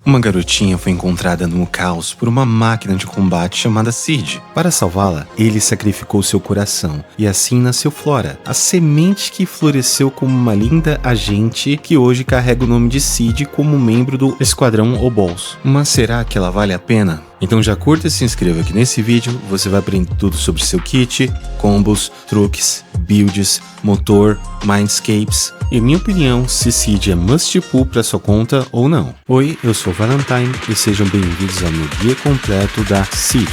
Uma garotinha foi encontrada no caos por uma máquina de combate chamada Cid. Para salvá-la, ele sacrificou seu coração, e assim nasceu Flora, a semente que floresceu como uma linda agente que hoje carrega o nome de Cid como membro do Esquadrão Obols. Mas será que ela vale a pena? Então já curta e se inscreva aqui nesse vídeo, você vai aprender tudo sobre seu kit, combos, truques, builds, motor, mindscapes e minha opinião se Cid é must pull para sua conta ou não. Oi, eu sou o Valentine e sejam bem-vindos ao meu guia completo da Cid.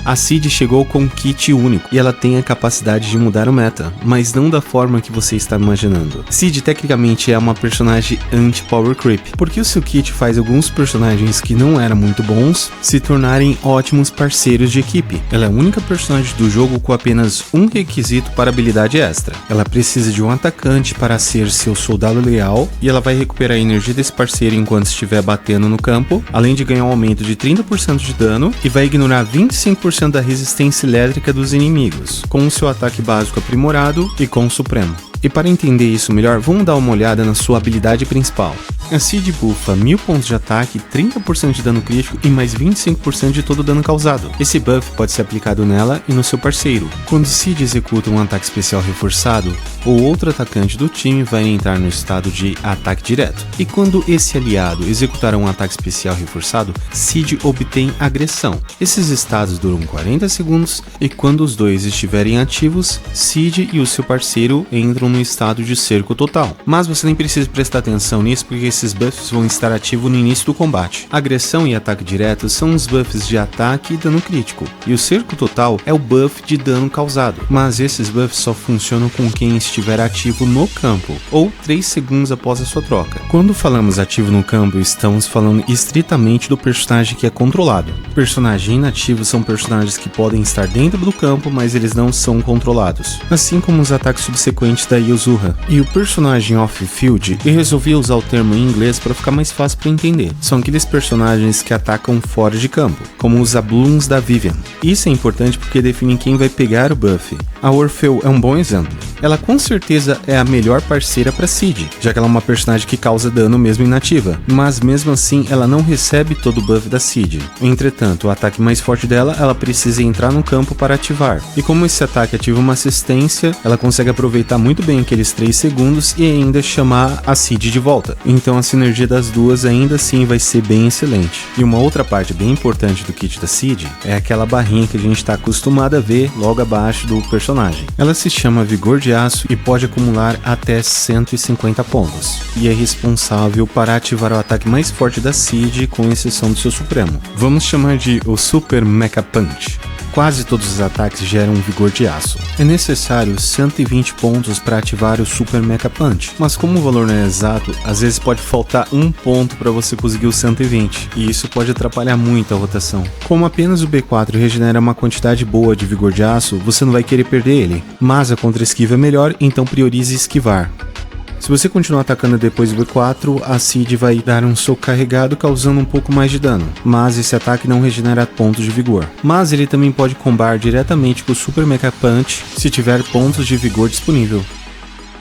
A Cid chegou com um kit único e ela tem a capacidade de mudar o meta, mas não da forma que você está imaginando. Cid tecnicamente é uma personagem anti-power creep, porque o seu kit faz alguns personagens que não eram muito bons se tornarem ótimos parceiros de equipe. Ela é a única personagem do jogo com apenas um requisito para habilidade extra. Ela precisa de um atacante para ser seu soldado leal e ela vai recuperar a energia desse parceiro enquanto estiver batendo no campo, além de ganhar um aumento de 30% de dano e vai ignorar 25% da resistência elétrica dos inimigos, com o seu ataque básico aprimorado e com o Supremo. E para entender isso melhor, vamos dar uma olhada na sua habilidade principal. A Cid buffa 1000 pontos de ataque, 30% de dano crítico e mais 25% de todo o dano causado. Esse buff pode ser aplicado nela e no seu parceiro. Quando Cid executa um ataque especial reforçado, o outro atacante do time vai entrar no estado de ataque direto. E quando esse aliado executar um ataque especial reforçado, Cid obtém agressão. Esses estados duram 40 segundos e quando os dois estiverem ativos, Cid e o seu parceiro entram no estado de cerco total. Mas você nem precisa prestar atenção nisso porque esses buffs vão estar ativos no início do combate. Agressão e ataque direto são os buffs de ataque e dano crítico, e o cerco total é o buff de dano causado. Mas esses buffs só funcionam com quem estiver ativo no campo, ou 3 segundos após a sua troca. Quando falamos ativo no campo, estamos falando estritamente do personagem que é controlado. Personagens inativos são personagens que podem estar dentro do campo, mas eles não são controlados, assim como os ataques subsequentes da Yuzura. E o personagem off-field, eu resolvi usar o termo em inglês para ficar mais fácil para entender. São aqueles personagens que atacam fora de campo, como os Abloons da Vivian. Isso é importante porque define quem vai pegar o buff. A Orfeu é um bom exemplo. Ela com certeza é a melhor parceira para Cid, já que ela é uma personagem que causa dano mesmo inativa, mas mesmo assim ela não recebe todo o buff da Cid. Entretanto, o ataque mais forte dela, ela precisa entrar no campo para ativar. E como esse ataque ativa uma assistência, ela consegue aproveitar muito bem aqueles 3 segundos e ainda chamar a Cid de volta. Então a sinergia das duas ainda assim vai ser bem excelente. E uma outra parte bem importante do kit da Cid é aquela barrinha que a gente está acostumado a ver logo abaixo do personagem. Ela se chama Vigor de Aço e pode acumular até 150 pontos. E é responsável para ativar o ataque mais forte da Cid, com exceção do seu Supremo. Vamos chamar de o Super Mecha Punch. Quase todos os ataques geram um vigor de aço. É necessário 120 pontos para ativar o Super Mecha Punch, mas como o valor não é exato, às vezes pode faltar um ponto para você conseguir os 120, e isso pode atrapalhar muito a rotação. Como apenas o B4 regenera uma quantidade boa de vigor de aço, você não vai querer perder ele, mas a contra-esquiva é melhor, então priorize esquivar. Se você continuar atacando depois do B4, a Cid vai dar um soco carregado causando um pouco mais de dano, mas esse ataque não regenera pontos de vigor. Mas ele também pode combar diretamente com o Super Mecha Punch se tiver pontos de vigor disponível.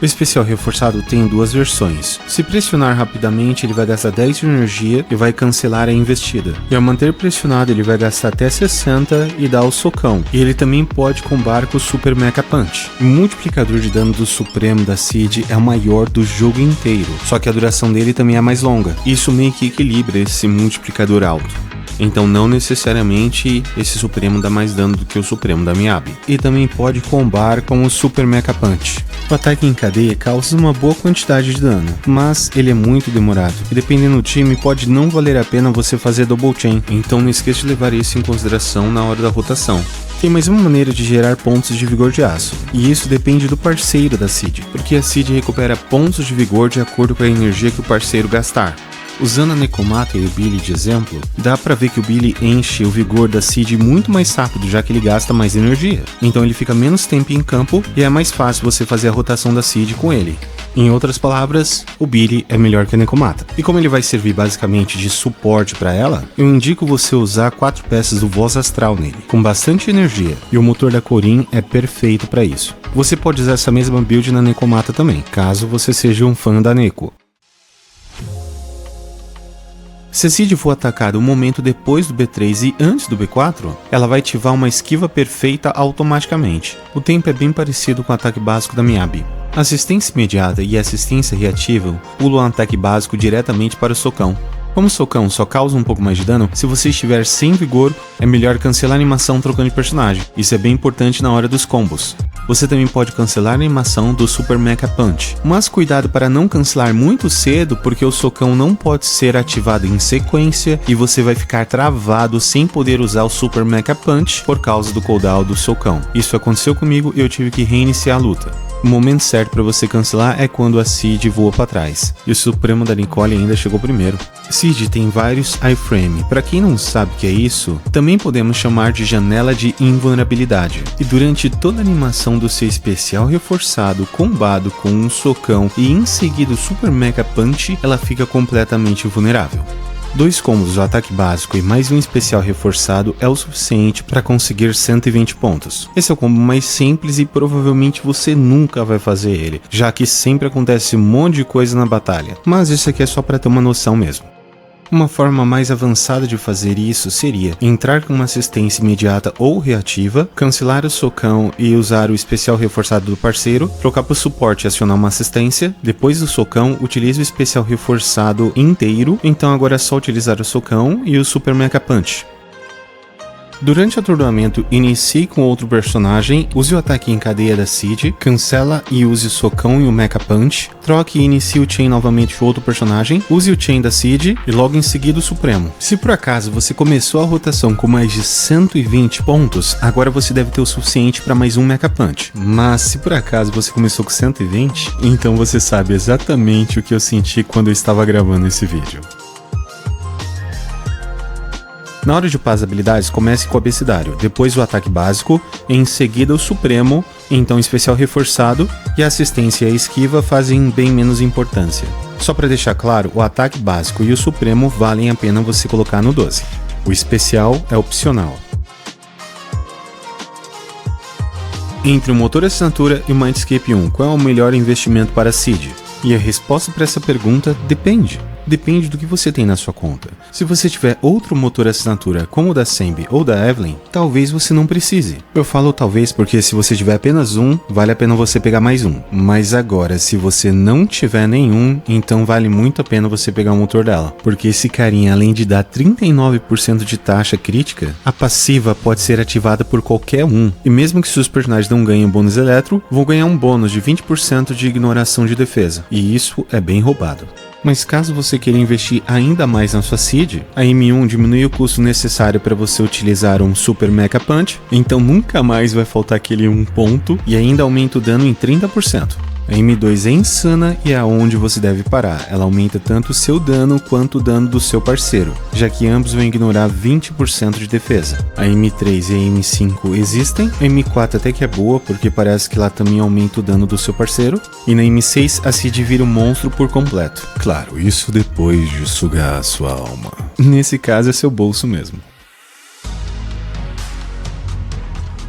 O especial reforçado tem duas versões. Se pressionar rapidamente, ele vai gastar 10 de energia e vai cancelar a investida. E ao manter pressionado, ele vai gastar até 60 e dar o socão. E ele também pode combar com o Super Mecha Punch. O multiplicador de dano do Supremo da Cid é o maior do jogo inteiro, só que a duração dele também é mais longa. Isso meio que equilibra esse multiplicador alto. Então não necessariamente esse Supremo dá mais dano do que o Supremo da Miyabi. E também pode combar com o Super Mecha Punch. O ataque em cadeia causa uma boa quantidade de dano, mas ele é muito demorado, e dependendo do time pode não valer a pena você fazer double chain, então não esqueça de levar isso em consideração na hora da rotação. Tem mais uma maneira de gerar pontos de vigor de aço, e isso depende do parceiro da Cid, porque a Cid recupera pontos de vigor de acordo com a energia que o parceiro gastar. Usando a Nekomata e o Billy de exemplo, dá pra ver que o Billy enche o vigor da Cid muito mais rápido, já que ele gasta mais energia. Então ele fica menos tempo em campo e é mais fácil você fazer a rotação da Cid com ele. Em outras palavras, o Billy é melhor que a Nekomata. E como ele vai servir basicamente de suporte para ela, eu indico você usar 4 peças do Voz Astral nele, com bastante energia, e o motor da Korin é perfeito para isso. Você pode usar essa mesma build na Nekomata também, caso você seja um fã da Neko. Se a Cid for atacada um momento depois do B3 e antes do B4, ela vai ativar uma esquiva perfeita automaticamente. O tempo é bem parecido com o ataque básico da Miyabi. Assistência imediata e assistência reativa pulam o ataque básico diretamente para o socão. Como o socão só causa um pouco mais de dano, se você estiver sem vigor, é melhor cancelar a animação trocando de personagem. Isso é bem importante na hora dos combos. Você também pode cancelar a animação do Super Mecha Punch, mas cuidado para não cancelar muito cedo, porque o socão não pode ser ativado em sequência e você vai ficar travado sem poder usar o Super Mecha Punch por causa do cooldown do socão. Isso aconteceu comigo e eu tive que reiniciar a luta. O momento certo para você cancelar é quando a Cid voa para trás, e o Supremo da Nicole ainda chegou primeiro. Cid tem vários iframe. Para quem não sabe o que é isso, também podemos chamar de janela de invulnerabilidade. E durante toda a animação do seu especial reforçado, combado com um socão e em seguida o Super Mecha Punch, ela fica completamente vulnerável. 2 combos do ataque básico e mais um especial reforçado é o suficiente para conseguir 120 pontos. Esse é o combo mais simples e provavelmente você nunca vai fazer ele, já que sempre acontece um monte de coisa na batalha, mas isso aqui é só para ter uma noção mesmo. Uma forma mais avançada de fazer isso seria entrar com uma assistência imediata ou reativa, cancelar o socão e usar o especial reforçado do parceiro, trocar para o suporte e acionar uma assistência, depois do socão utilize o especial reforçado inteiro, então agora é só utilizar o socão e o Super Mecha Punch. Durante o atordoamento, inicie com outro personagem, use o ataque em cadeia da Cid, cancela e use o socão e o Mecha Punch, troque e inicie o chain novamente com outro personagem, use o chain da Cid e logo em seguida o Supremo. Se por acaso você começou a rotação com mais de 120 pontos, agora você deve ter o suficiente para mais um Mecha Punch. Mas se por acaso você começou com 120, então você sabe exatamente o que eu senti quando eu estava gravando esse vídeo. Na hora de upar as habilidades, comece com o abecedário, depois o ataque básico, em seguida o Supremo, então especial reforçado, e a assistência e a esquiva fazem bem menos importância. Só para deixar claro, o ataque básico e o Supremo valem a pena você colocar no 12. O especial é opcional. Entre o motor assinatura e o Mindscape 1, qual é o melhor investimento para a Cid? E a resposta para essa pergunta depende. Depende do que você tem na sua conta. Se você tiver outro motor assinatura como o da Sembi ou da Evelyn, talvez você não precise. Eu falo talvez porque se você tiver apenas um, vale a pena você pegar mais um. Mas agora, se você não tiver nenhum, então vale muito a pena você pegar o motor dela. Porque esse carinha, além de dar 39% de taxa crítica, a passiva pode ser ativada por qualquer um. E mesmo que seus personagens não ganhem um bônus eletro, vão ganhar um bônus de 20% de ignoração de defesa. E isso é bem roubado. Mas caso você queira investir ainda mais na sua Cid, a M1 diminui o custo necessário para você utilizar um Super Mecha Punch, então nunca mais vai faltar aquele 1 ponto e ainda aumenta o dano em 30%. A M2 é insana e é aonde você deve parar. Ela aumenta tanto o seu dano quanto o dano do seu parceiro, já que ambos vão ignorar 20% de defesa. A M3 e a M5 existem, a M4 até que é boa, porque parece que lá também aumenta o dano do seu parceiro, e na M6 a Cid vira um monstro por completo. Claro, isso depois de sugar a sua alma. Nesse caso é seu bolso mesmo.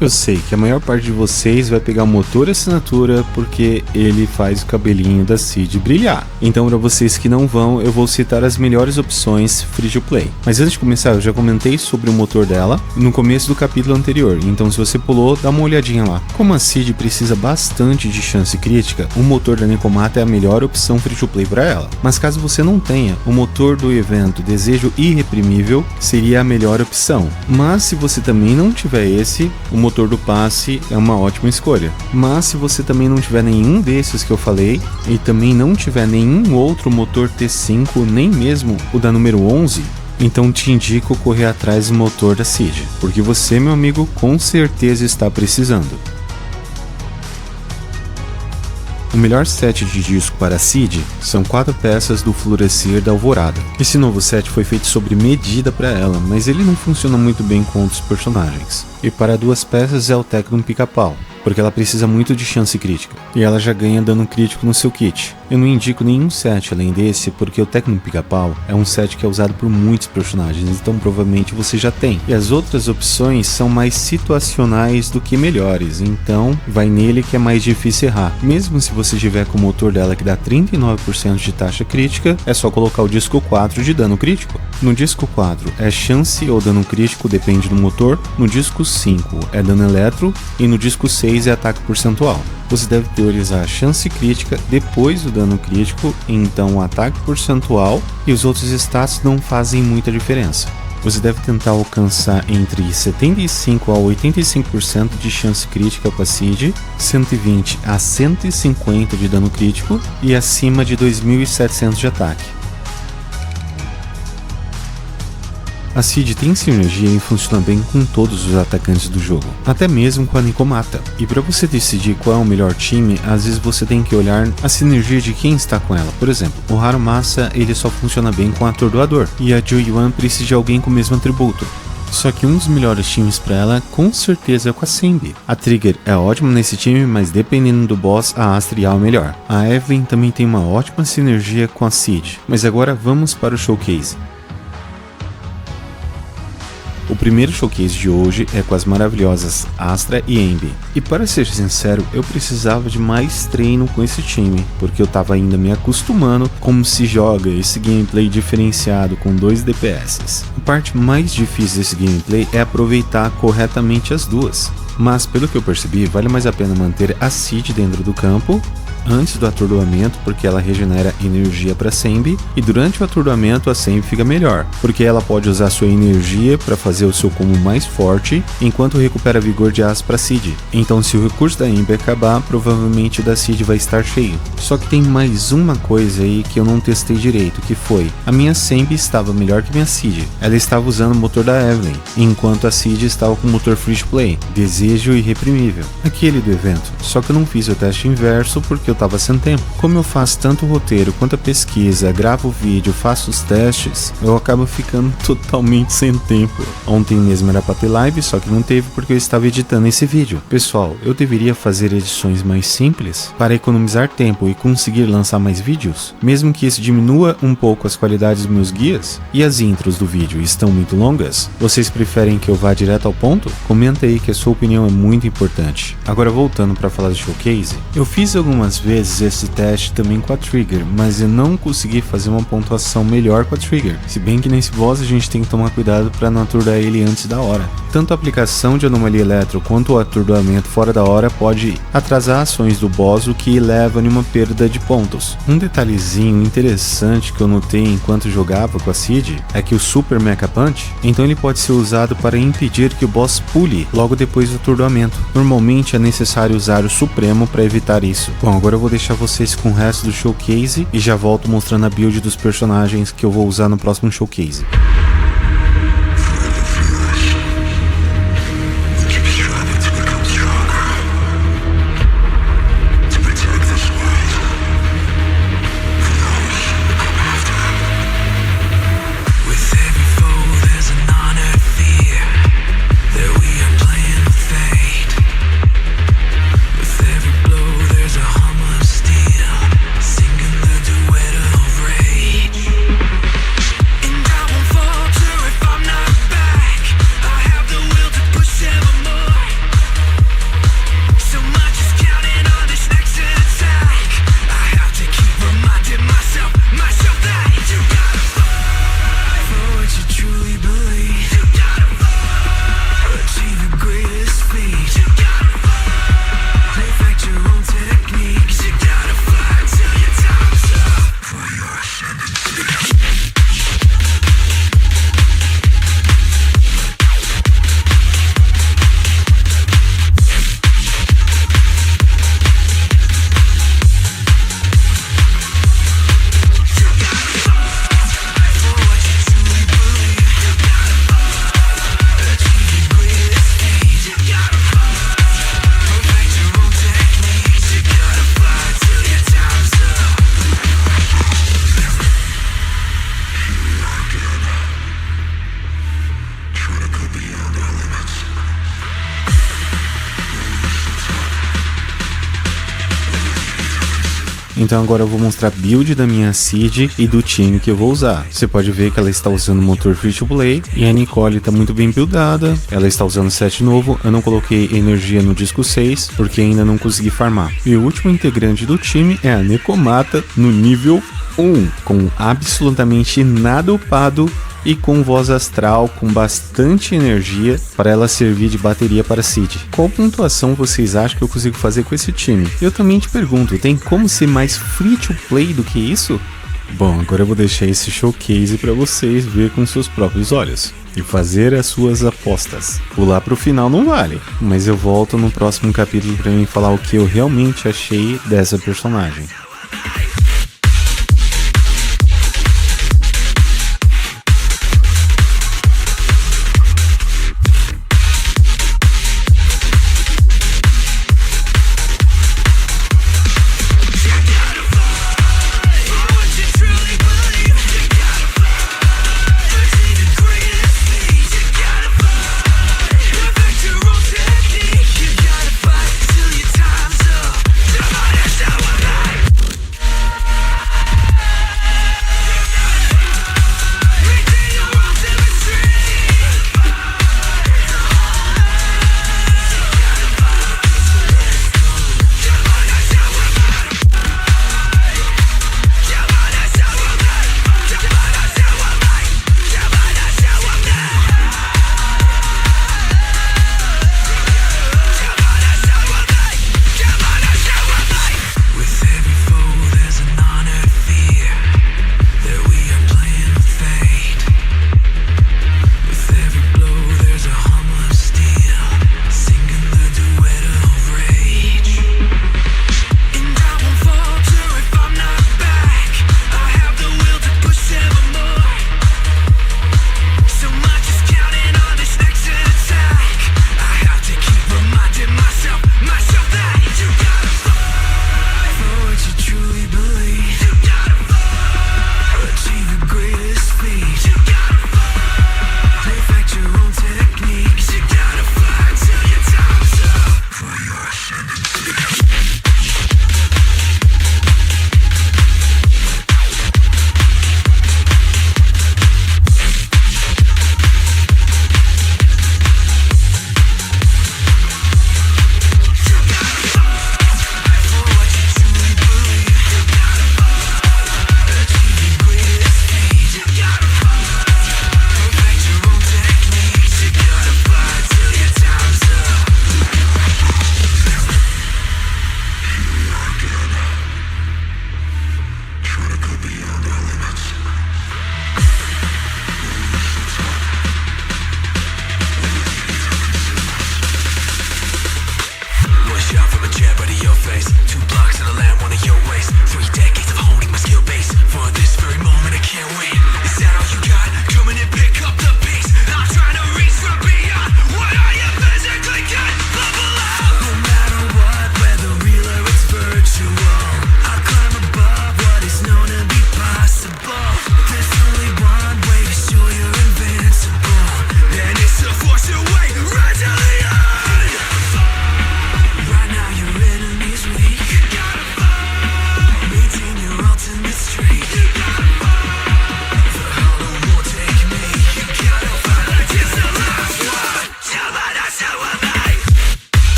Eu sei que a maior parte de vocês vai pegar o motor assinatura porque ele faz o cabelinho da Cid brilhar. Então, para vocês que não vão, eu vou citar as melhores opções free to play. Mas antes de começar, eu já comentei sobre o motor dela no começo do capítulo anterior. Então, se você pulou, dá uma olhadinha lá. Como a Cid precisa bastante de chance crítica, o motor da Nekomata é a melhor opção free to play para ela. Mas caso você não tenha, o motor do evento Desejo Irreprimível seria a melhor opção. Mas se você também não tiver esse, o motor do passe é uma ótima escolha. Mas se você também não tiver nenhum desses que eu falei e também não tiver nenhum outro motor T5, nem mesmo o da número 11, então te indico correr atrás do motor da Cid, porque você, meu amigo, com certeza está precisando. O melhor set de disco para a Cid são 4 peças do Florescer da Alvorada. Esse novo set foi feito sobre medida para ela, mas ele não funciona muito bem com outros personagens. E para 2 peças é o Tecno Pica-Pau. porque ela precisa muito de chance crítica, e ela já ganha dano crítico no seu kit. Eu não indico nenhum set além desse, porque o Técnico Pica-Pau é um set que é usado por muitos personagens, então provavelmente você já tem. E as outras opções são mais situacionais do que melhores, então vai nele que é mais difícil errar. Mesmo se você tiver com o motor dela que dá 39% de taxa crítica, é só colocar o disco 4 de dano crítico. No disco 4 é chance ou dano crítico, depende do motor. No disco 5 é dano eletro e no disco 6 é ataque percentual. Você deve priorizar a chance crítica depois do dano crítico, então o ataque percentual e os outros stats não fazem muita diferença. Você deve tentar alcançar entre 75% a 85% de chance crítica com a Seed, 120 a 150 de dano crítico e acima de 2.700 de ataque. A Seed tem sinergia e funciona bem com todos os atacantes do jogo, até mesmo com a Nikomata. E para você decidir qual é o melhor time, às vezes você tem que olhar a sinergia de quem está com ela. Por exemplo, o Harumasa ele só funciona bem com o Atordoador, e a Joyuan precisa de alguém com o mesmo atributo. Só que um dos melhores times para ela com certeza é com a Sembi. A Trigger é ótima nesse time, mas dependendo do boss, a Astral é melhor. A Evelyn também tem uma ótima sinergia com a Seed. Mas agora vamos para o showcase. O primeiro showcase de hoje é com as maravilhosas Astra e Embi. E para ser sincero, eu precisava de mais treino com esse time, porque eu tava ainda me acostumando como se joga esse gameplay diferenciado com 2 DPS. A parte mais difícil desse gameplay é aproveitar corretamente as duas. Mas pelo que eu percebi, vale mais a pena manter a Seed dentro do campo antes do atordoamento, porque ela regenera energia para Sembi, e durante o atordoamento a Sembi fica melhor, porque ela pode usar sua energia para fazer o seu combo mais forte, enquanto recupera vigor de aço para Seed. Então se o recurso da Embi acabar, provavelmente o da Seed vai estar cheio. Só que tem mais uma coisa aí que eu não testei direito, que foi, a minha Sembi estava melhor que a minha Seed. Ela estava usando o motor da Evelyn, enquanto a Seed estava com o motor Free to Play, Desejo Irreprimível, aquele do evento. Só que eu não fiz o teste inverso porque eu tava sem tempo. Como eu faço tanto o roteiro quanto a pesquisa, gravo o vídeo, faço os testes, eu acabo ficando totalmente sem tempo. Ontem mesmo era pra ter live, só que não teve porque eu estava editando esse vídeo. Pessoal, eu deveria fazer edições mais simples para economizar tempo e conseguir lançar mais vídeos, mesmo que isso diminua um pouco as qualidades dos meus guias. E as intros do vídeo estão muito longas? Vocês preferem que eu vá direto ao ponto? Comenta aí que a sua opinião é muito importante. Agora voltando para falar do showcase, eu fiz algumas vezes esse teste também com a Trigger, mas eu não consegui fazer uma pontuação melhor com a Trigger, se bem que nesse boss a gente tem que tomar cuidado para não atordoar ele antes da hora. Tanto a aplicação de anomalia eletro quanto o atordoamento fora da hora pode atrasar ações do boss, o que leva a uma perda de pontos. Um detalhezinho interessante que eu notei enquanto jogava com a Seed é que o Super Mecha Punch, então ele pode ser usado para impedir que o boss pule logo depois do atordoamento. Normalmente é necessário usar o Supremo para evitar isso. Bom, agora eu vou deixar vocês com o resto do showcase e já volto mostrando a build dos personagens que eu vou usar no próximo showcase. And I won't fall Então agora eu vou mostrar a build da minha Seed e do time que eu vou usar. Você pode ver que ela está usando o motor Free to Play e a Nicole está muito bem buildada. Ela está usando o set novo, eu não coloquei energia no disco 6 porque ainda não consegui farmar. E o último integrante do time é a Nekomata no nível 1, com absolutamente nada upado e com voz astral com bastante energia para ela servir de bateria para Seed. Qual pontuação vocês acham que eu consigo fazer com esse time? Eu também te pergunto, tem como ser mais free to play do que isso? Bom, agora eu vou deixar esse showcase para vocês ver com seus próprios olhos e fazer as suas apostas. Pular pro final não vale, mas eu volto no próximo capítulo para mim falar o que eu realmente achei dessa personagem.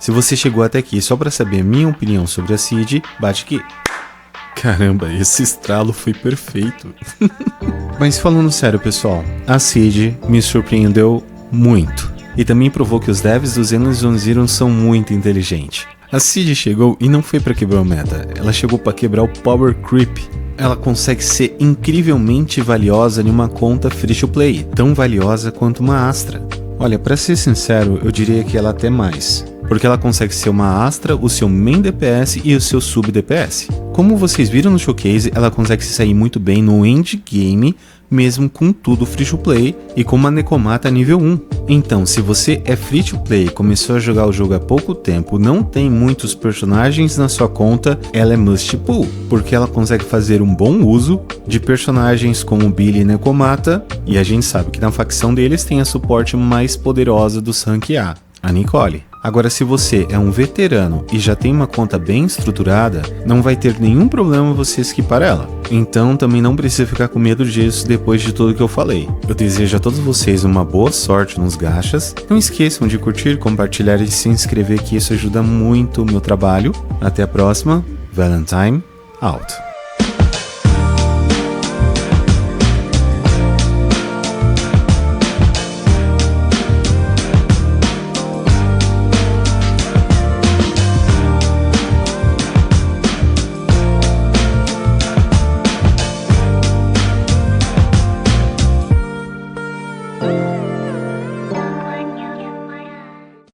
Se você chegou até aqui só para saber a minha opinião sobre a Seed, bate aqui. Caramba, esse estralo foi perfeito. Mas falando sério, pessoal, a Seed me surpreendeu muito. E também provou que os devs do Zenless Zero são muito inteligentes. A Seed chegou e não foi para quebrar o meta, ela chegou para quebrar o Power Creep. Ela consegue ser incrivelmente valiosa em uma conta free to play, tão valiosa quanto uma Astra. Olha, para ser sincero, eu diria que ela até mais. porque ela consegue ser uma Astra, o seu main DPS e o seu sub DPS. Como vocês viram no showcase, ela consegue se sair muito bem no endgame, mesmo com tudo free to play e com uma Nekomata nível 1. Então, se você é free to play e começou a jogar o jogo há pouco tempo, não tem muitos personagens na sua conta, ela é must pull, porque ela consegue fazer um bom uso de personagens como Billy e Nekomata, e a gente sabe que na facção deles tem a suporte mais poderosa do Rank A, a Nicole. Agora, se você é um veterano e já tem uma conta bem estruturada, não vai ter nenhum problema você esquipar ela. Então também não precisa ficar com medo disso depois de tudo que eu falei. Eu desejo a todos vocês uma boa sorte nos gachas. Não esqueçam de curtir, compartilhar e se inscrever, que isso ajuda muito o meu trabalho. Até a próxima. Valentine out.